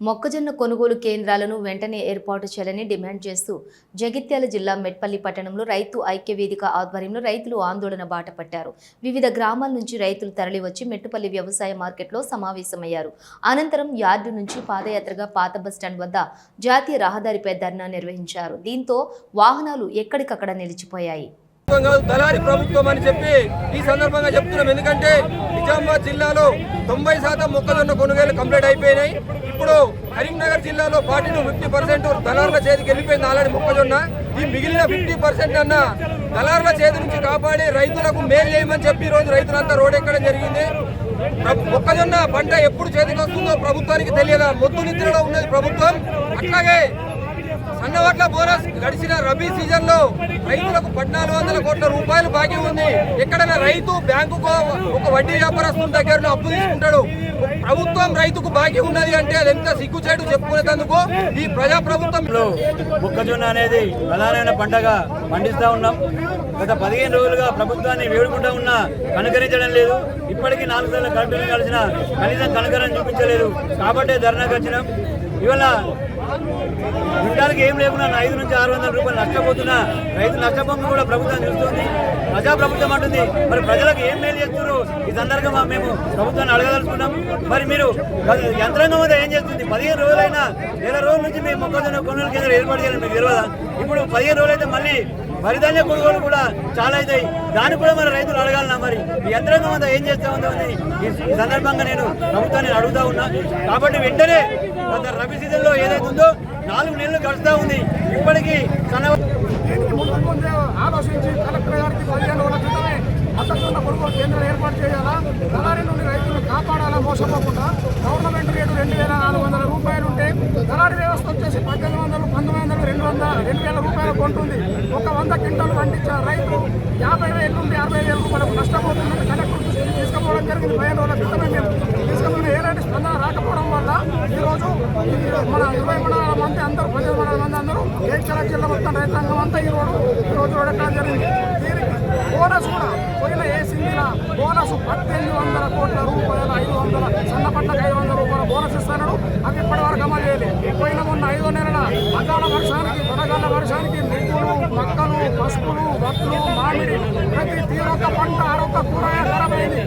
మొక్కజొన్న కొనుగోలు కేంద్రాలను వెంటనే ఏర్పాటు చేయాలని డిమాండ్ చేస్తూ జగిత్యాల జిల్లా మెట్పల్లి పట్టణంలో రైతు ఐక్య వేదిక ఆధ్వర్యంలో రైతులు ఆందోళన బాట పట్టారు. వివిధ గ్రామాల నుంచి రైతులు తరలివచ్చి మెట్టుపల్లి వ్యవసాయ మార్కెట్లో సమావేశమయ్యారు. అనంతరం యార్డు నుంచి పాదయాత్రగా పాత బస్టాండ్ వద్ద జాతీయ రహదారిపై ధర్నా నిర్వహించారు. దీంతో వాహనాలు ఎక్కడికక్కడ నిలిచిపోయాయి. దళారి ప్రభుత్వం అని చెప్పి ఈ సందర్భంగా చెప్తున్నాం. ఎందుకంటే నిజామాబాద్ జిల్లాలో 90% మొక్కజొన్న కొనుగోలు కంప్లీట్ అయిపోయినాయి. ఇప్పుడు కరీంనగర్ జిల్లాలో 40-50% దళారుల చేతికి వెళ్ళిపోయింది ఆల్రెడీ మొక్కజొన్న. ఈ మిగిలిన 50% అన్న దళారుల చేతి నుంచి కాపాడి రైతులకు మేలు చేయమని చెప్పి ఈరోజు రైతులంతా రోడ్ ఎక్కడం జరిగింది. మొక్కజొన్న పంట ఎప్పుడు చేతికి వస్తుందో ప్రభుత్వానికి తెలియదా, మొద్దు నిద్రలో ఉన్నది ప్రభుత్వం. అట్లాగే సన్నవడ్ల బోనస్ గడిచిన రబీ సీజన్ లో రైతులకు 1400 కోట్ల రూపాయలు బాకీ ఉంది. ఎక్కడైనా రైతు బ్యాంకుకు ఒక వడ్డీ వ్యాపారస్తుల దగ్గర అప్పు తీసుకుంటాడు. ప్రభుత్వం రైతుకు బాకీ ఉన్నది అంటే అది ఎంత సిగ్గుచేటు చెప్పుకునేందుకు ఈ ప్రజా ప్రభుత్వంలో మొక్కజొన్న అనేది ప్రధానమైన పంటగా పండిస్తా ఉన్నాం. గత 15 రోజులుగా ప్రభుత్వాన్ని వేడుకుంటా ఉన్నా కనుకరించడం లేదు. ఇప్పటికీ 4 సార్లు కలెక్టర్ని కలిసిన కనీసం కనుకరణ చూపించలేదు. కాబట్టే ధర్నాకు వచ్చినాం. ఇవాళ క్వింటాల్కి ఏం లేకుండా 500 నుంచి 600 రూపాయలు నష్టపోతున్నా రైతు నష్టపోకుండా కూడా ప్రభుత్వం చూస్తుంది. ప్రజాప్రభుత్వం అంటుంది. మరి ప్రజలకు ఏం మేలు చేస్తున్నారు? ఈ సందర్భంగా మేము ప్రభుత్వాన్ని అడగదలుచుకున్నాం. మరి మీరు యంత్రాంగం మీద ఏం చేస్తుంది? 15 రోజులైనా నెల రోజుల నుంచి మేము మొక్కజొన్న కొనుగోలు కేంద్రం ఏర్పాటు చేయాలని మీకు తెలియదా? ఇప్పుడు 15 రోజులైతే మళ్ళీ వరిధాన్య కొనుగోలు కూడా చాలా అవుతాయి. దాన్ని కూడా మన రైతులు అడగాలన్నా మరి ఈ యంత్రాంగం అంతా ఏం చేస్తా ఉందో అని ఈ సందర్భంగా నేను ప్రభుత్వాన్ని అడుగుతా ఉన్నా. కాబట్టి వెంటనే రబీ సీజన్లో ఏదైతే ఉందో 4 నెలలు గడుస్తూ ఉంది. ఇప్పటికీ ఆలోచించి కలెక్టర్ గారికి 15 రోజుల క్రితమే మొక్కజొన్న కొనుగోలు కేంద్రం ఏర్పాటు చేయాలా, దళారీ నుండి రైతులను కాపాడాలా మోసపోకుండా. గవర్నమెంట్ రేటు 2400 రూపాయలు ఉంటే దళారీ వ్యవస్థ వచ్చేసి 1800, 1900, 2000 రూపాయలు కొంటుంది. ఒక 100 క్వింటాలు పండించిన రైతు 50,000 నుండి 60,000 రూపాయలకు నష్టపోతుందని కలెక్టర్ దృష్టికి తీసుకుపోవడం జరిగింది. 15 రోజుల క్రితమే మేము తీసుకున్న ఎలాంటి స్పందన రాకపోవడం వల్ల ఈరోజు మన 20 మండలాల మంది అందరూ 15 మండలాల మంది అందరూ జగిత్యాల జిల్లా మొత్తం రైతాంగం అంతా ఈరోజు ఎక్కడం జరిగింది. దీనికి బోనస్ కూడా పోయిన ఏసీల బోనస్ 1800 కోట్ల రూపాయలు, 500 సన్న పంటకు 500 రూపాయల బోనస్ ఇస్తున్నాడు. అది ఇప్పటి వరకు అమలు చేయలేదు. పోయిన మొన్న 5 నెలల అకాల వర్షానికి వడగళ్ల వర్షానికి నిధులు, మక్కలు, పసుపులు, వడ్లు, మామిడి ప్రతి తీరొక్క పంట, ఆరొక్క కూరగాయ ఖరాబైంది.